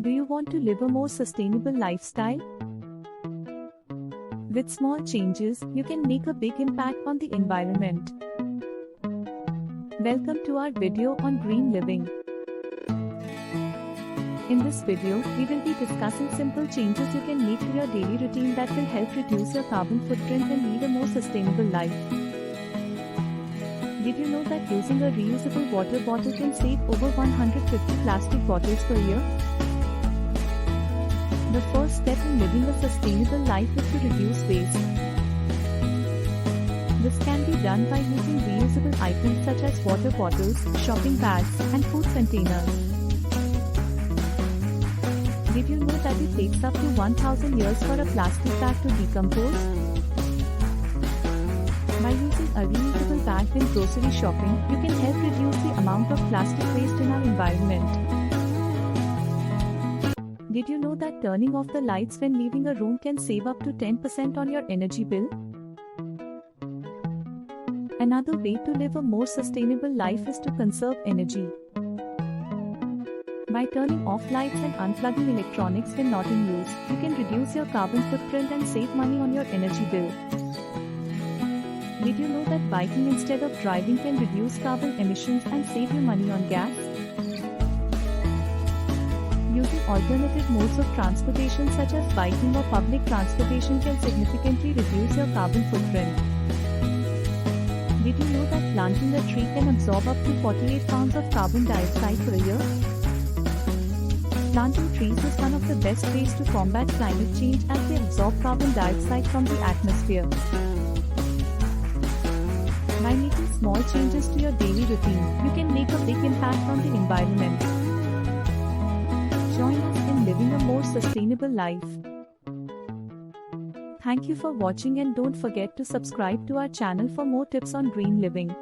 Do you want to live a more sustainable lifestyle? With small changes, you can make a big impact on the environment. Welcome to our video on green living. In this video, we will be discussing simple changes you can make to your daily routine that will help reduce your carbon footprint and lead a more sustainable life. Did you know that using a reusable water bottle can save over 150 plastic bottles per year? The first step in living a sustainable life is to reduce waste. This can be done by using reusable items such as water bottles, shopping bags, and food containers. Did you know that it takes up to 1000 years for a plastic bag to decompose? By using a reusable bag when grocery shopping, you can help reduce the amount of plastic waste in our environment. Did you know that turning off the lights when leaving a room can save up to 10% on your energy bill? Another way to live a more sustainable life is to conserve energy. By turning off lights and unplugging electronics when not in use, you can reduce your carbon footprint and save money on your energy bill. Did you know that biking instead of driving can reduce carbon emissions and save you money on gas? Using alternative modes of transportation such as biking or public transportation can significantly reduce your carbon footprint. Did you know that planting a tree can absorb up to 48 pounds of carbon dioxide per year? Planting trees is one of the best ways to combat climate change as they absorb carbon dioxide from the atmosphere. By making small changes to your daily routine, you can make a big impact on the environment. Join us in living a more sustainable life. Thank you for watching and don't forget to subscribe to our channel for more tips on green living.